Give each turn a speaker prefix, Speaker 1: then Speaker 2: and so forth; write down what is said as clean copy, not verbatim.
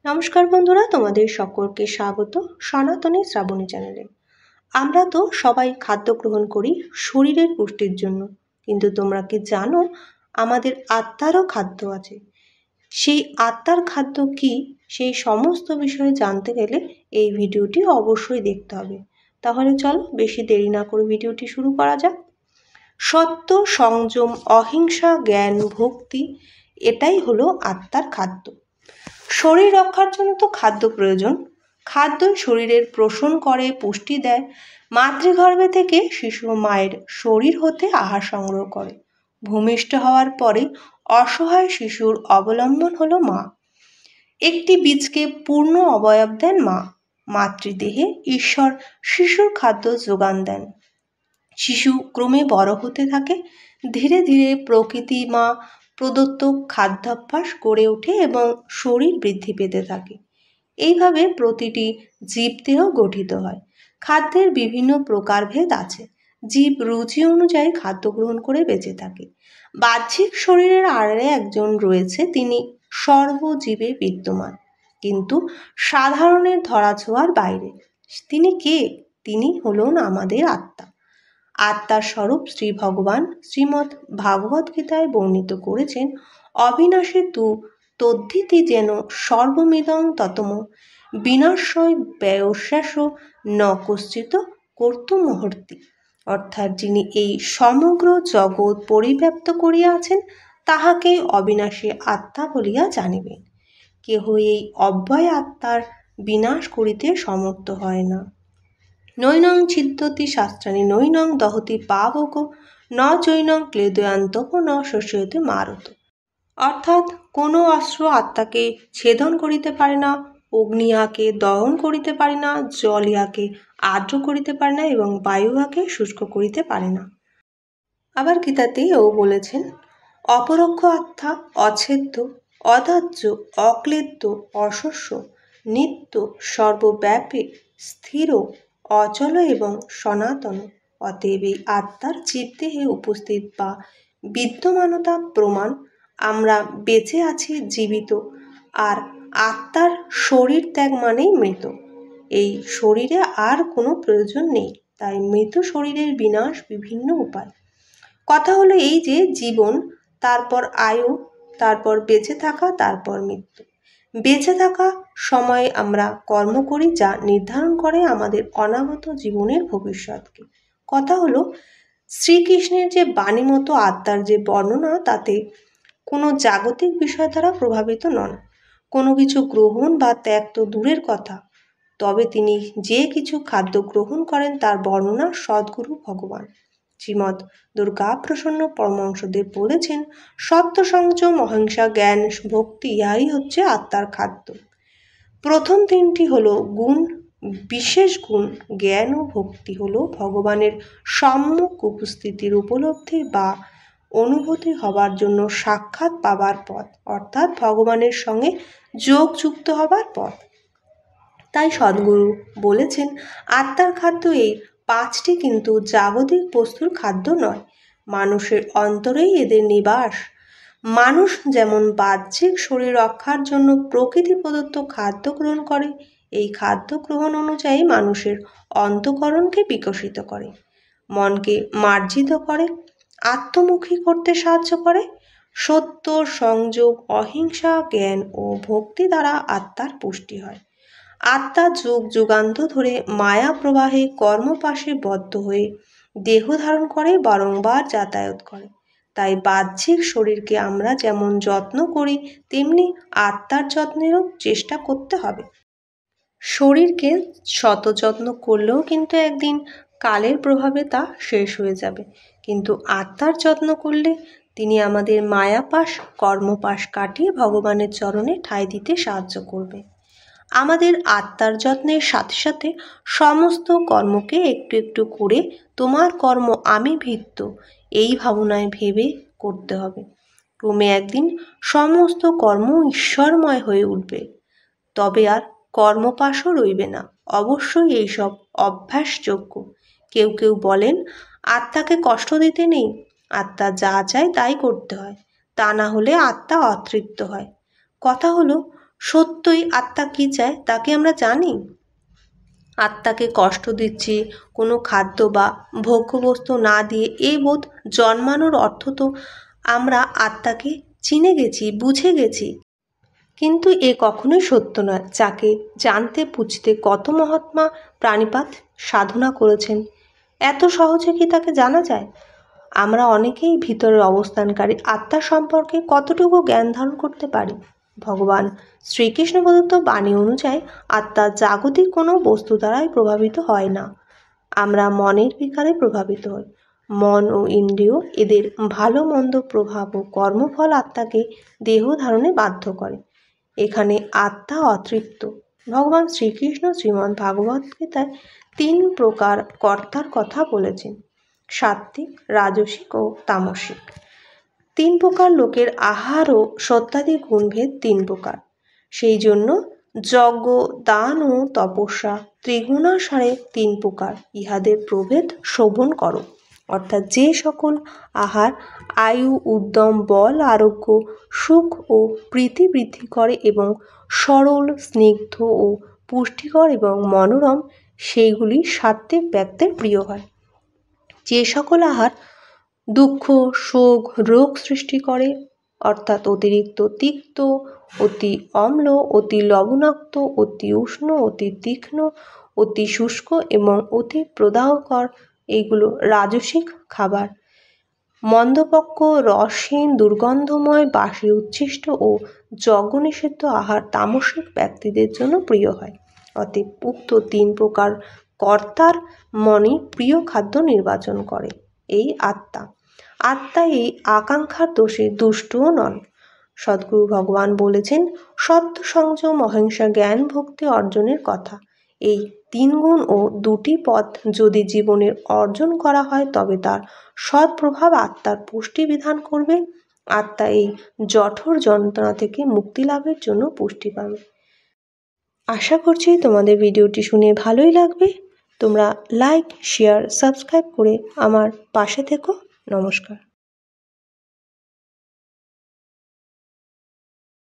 Speaker 1: নমস্কার বন্ধুরা, তোমাদের সকলকে স্বাগত সনাতনী শ্রাবণী চ্যানেলে। আমরা তো সবাই খাদ্য গ্রহণ করি শরীরের পুষ্টির জন্য, কিন্তু তোমরা কি জানো আমাদের আত্মারও খাদ্য আছে? সেই আত্মার খাদ্য কি, সেই সমস্ত বিষয়ে জানতে গেলে এই ভিডিওটি অবশ্যই দেখতে হবে। তাহলে চলো বেশি দেরি না করে ভিডিওটি শুরু করা যাক। সত্য, সংযম, অহিংসা, জ্ঞান, ভক্তি, এটাই হলো আত্মার খাদ্য। শরীর রক্ষার জন্য তো খাদ্য প্রয়োজন। খাদ্যই শরীরের পোষণ করে, পুষ্টি দেয়। মাতৃগর্ভে থেকে শিশু মায়ের শরীর হতে আহার সংগ্রহ করে। ভূমিষ্ঠ হওয়ার পরে অসহায় শিশুর অবলম্বন হলো মা। একটি বীজকে পূর্ণ অবয়ব দেন মা। মাতৃদেহে ঈশ্বর শিশুর খাদ্য যোগান দেন। শিশু ক্রমে বড় হতে থাকে। ধীরে ধীরে প্রকৃতি মা প্রদত্ত খাদ্যাভ্যাস গড়ে ওঠে এবং শরীর বৃদ্ধি পেতে থাকে। এইভাবে প্রতিটি জীবদেহ গঠিত হয়। খাদ্যের বিভিন্ন প্রকারভেদ আছে। জীব রুচি অনুযায়ী খাদ্য গ্রহণ করে বেঁচে থাকে। বাহ্যিক শরীরের আড়ালে একজন রয়েছে, তিনি সর্বজীবে বিদ্যমান, কিন্তু সাধারণের ধরাছোঁয়ার বাইরে। তিনি কে? তিনি হলেন আমাদের আত্মা। আত্মার স্বরূপ শ্রী ভগবান শ্রীমদ্ ভাগবত গীতায় বর্ণিত করেছেন, অবিনাশী তু তদ্ধিতি যেন সর্বমিদং ততম বিনাশয় ব্যয়শেষ ন কশ্চিত কর্তুমহর্তি। অর্থাৎ যিনি এই সমগ্র জগৎ পরিব্যাপ্ত করিয়াছেন, তাহাকে অবিনাশী আত্মা বলিয়া জানিবেন। কেহ এই অব্যয় আত্মার বিনাশ করিতে সমর্থ হয় না। নৈনং ছিদ্যতি শাস্ত্রাণি নৈনং দহতি পাবক ন চৈনং ক্লেদয়ান্তক ন শস্যতে মারত। অর্থাৎ কোনো অস্ত্র আত্মাকে ছেদন করিতে পারে না, অগ্নি ইহাকে দহন করিতে পারে না, জল ইহাকে আর্দ্র করিতে পারে না এবং বায়ু ইহাকে শুষ্ক করিতে পারে না। আবার গীতাতেই ও বলেছেন, অপরোক্ষ আত্মা অছেদ্য, অদাহ্য, অক্লেদ্য, অশস্য, নিত্য, সর্বব্যাপী, স্থির, অচল এবং সনাতন। অতএব এই আত্মার জীবদেহে উপস্থিত বা বিদ্যমানতা প্রমাণ আমরা বেঁচে আছি, জীবিত। আর আত্মার শরীর ত্যাগ মানেই মৃত। এই শরীরে আর কোনো প্রয়োজন নেই, তাই মৃত শরীরের বিনাশ বিভিন্ন উপায়। কথা হলো এই যে জীবন, তারপর আয়ু, তারপর বেঁচে থাকা, তারপর মৃত্যু। বেঁচে থাকা সময়ে আমরা কর্ম করি, যা নির্ধারণ করে আমাদের অনাগত জীবনের ভবিষ্যৎকে। কথা হলো শ্রীকৃষ্ণের যে বাণী মতো আত্মার যে বর্ণনা, তাতে কোনো জাগতিক বিষয় দ্বারা প্রভাবিত নন। কোনো কিছু গ্রহণ বা ত্যাগ তো দূরের কথা, তবে তিনি যে কিছু খাদ্য গ্রহণ করেন তার বর্ণনা সদ্গুরু ভগবান শ্রীমদ্ দুর্গা প্রসন্ন পরমহংসদেব বলেছেন, সত্য, সংযম, অহিংসা, জ্ঞান, ভক্তি, ইহাই হচ্ছে আত্মার খাদ্য। প্রথম তিনটি হলো গুণ। বিশেষ গুণ জ্ঞান ও ভক্তি হলো ভগবানের সম্মুখ উপস্থিতির উপলব্ধি বা অনুভূতি হবার জন্য সাক্ষাৎ পাবার পথ, অর্থাৎ ভগবানের সঙ্গে যোগযুক্ত হবার পথ। তাই সদ্গুরু বলেছেন, আত্মার খাদ্য এই পাঁচটি, কিন্তু জাগতিক বস্তুর খাদ্য নয়। মানুষের অন্তরেই এদের নিবাস। মানুষ যেমন বাহ্যিক শরীর রক্ষার জন্য প্রকৃতি প্রদত্ত খাদ্য গ্রহণ করে, এই খাদ্য গ্রহণ অনুযায়ী মানুষের অন্তঃকরণকে বিকশিত করে, মনকে মার্জিত করে, আত্মমুখী করতে সাহায্য করে। সত্য, সংযম, অহিংসা, জ্ঞান ও ভক্তি দ্বারা আত্মার পুষ্টি হয়। আত্মা যুগ যুগান্ত ধরে মায়া প্রবাহে কর্মপাশে বদ্ধ হয়ে দেহ ধারণ করে, বারংবার যাতায়াত করে। তাই বাহ্যিক শরীরকে আমরা যেমন যত্ন করি, তেমনি আত্মার যত্নেরও চেষ্টা করতে হবে। শরীরকে শত যত্ন করলেও কিন্তু একদিন কালের প্রভাবে তা শেষ হয়ে যাবে, কিন্তু আত্মার যত্ন করলে তিনি আমাদের মায়াপাশ, কর্মপাশ কাটিয়ে ভগবানের চরণে ঠাঁই দিতে সাহায্য করবে। আমাদের আত্মার যত্নের সাথে সাথে সমস্ত কর্মকে একটু একটু করে তোমার কর্ম আমি ভিত্ত, এই ভাবনায় ভেবে করতে হবে। ক্রমে একদিন সমস্ত কর্ম ঈশ্বরময় হয়ে উঠবে, তবে আর কর্মপাশও রইবে না। অবশ্যই এইসব অভ্যাসযোগ্য। কেউ কেউ বলেন, আত্মাকে কষ্ট দিতে নেই, আত্মা যা চায় তাই করতে হয়, তা না হলে আত্মা অতৃপ্ত হয়। কথা হলো, সত্যই আত্মা কী চায় তা কি আমরা জানি? আত্মাকে কষ্ট দিচ্ছি কোনো খাদ্য বা ভোগ্যবস্তু না দিয়ে এই বোধ জন্মানোর অর্থ তো আমরা আত্মাকে চিনে গেছি, বুঝে গেছি। কিন্তু এ কখনোই সত্য নয়। যাকে জানতে বুঝতে কত মহাত্মা প্রাণিপাত সাধনা করেছেন, এত সহজে কি তাকে জানা যায়? আমরা অনেকেই ভিতরের অবস্থানকারী আত্মা সম্পর্কে কতটুকু জ্ঞান ধারণ করতে পারি? ভগবান শ্রীকৃষ্ণ প্রদত্ত বাণী অনুযায়ী আত্মা জাগতিক কোনো বস্তু দ্বারাই প্রভাবিত হয় না। আমরা মনের বিকারে প্রভাবিত হই। মন ও ইন্দ্রিয় এদের ভালো মন্দ প্রভাব ও কর্মফল আত্মাকে দেহ ধারণে বাধ্য করে। এখানে আত্মা অতৃপ্ত। ভগবান শ্রীকৃষ্ণ শ্রীমদ্ ভাগবতগীতায় 3 প্রকার কর্তার কথা বলেছেন: সাত্ত্বিক, রাজসিক ও তামসিক। 3 প্রকার লোকের আহার ও সত্যাদি গুণভেদ 3 প্রকার। সেই জন্য যজ্ঞ, দান ও তপস্যা ত্রিগুণাসারে 3 প্রকার। ইহাদের প্রভেদ শোভন করো। অর্থাৎ যে সকল আহার আয়ু, উদ্যম, বল, আরোগ্য, সুখ ও প্রীতি বৃদ্ধি করে এবং সরল, স্নিগ্ধ ও পুষ্টিকর এবং মনোরম, সেইগুলি সাত্ত্বিক ব্যক্তির প্রিয় হয়। যে সকল আহার দুঃখ, শোক, রোগ সৃষ্টি করে, অর্থাৎ অতিরিক্ত তিক্ত, অতি অম্ল, অতি লবণাক্ত, অতি উষ্ণ, অতি তীক্ষ্ণ, অতি শুষ্ক এবং অতি প্রদাহকর, এইগুলো রাজসিক খাবার। মন্দপক্ষ, রসহীন, দুর্গন্ধময়, বাসি, উচ্ছিষ্ট ও যজ্ঞনিষিদ্ধ আহার তামসিক ব্যক্তিদের জন্য প্রিয় হয়। অতএব উক্ত 3 প্রকার কর্তার মনে প্রিয় খাদ্য নির্বাচন করে এই আত্মা। আত্মা এই আকাঙ্ক্ষার দোষে দুষ্টও নন। সদ্গুরু ভগবান বলেছেন সত্য, সংযম, অহিংসা, জ্ঞান, ভক্তি অর্জনের কথা। এই 3 গুণ ও 2টি পথ যদি জীবনের অর্জন করা হয় তবে তার সৎ প্রভাব আত্মার পুষ্টি বিধান করবে। আত্মা এই জঠর যন্ত্রণা থেকে মুক্তি লাভের জন্য পুষ্টি পাবে। আশা করছি তোমাদের ভিডিওটি শুনে ভালোই লাগবে। তোমরা লাইক, শেয়ার, সাবস্ক্রাইব করে আমার পাশে থেকো। নমস্কার।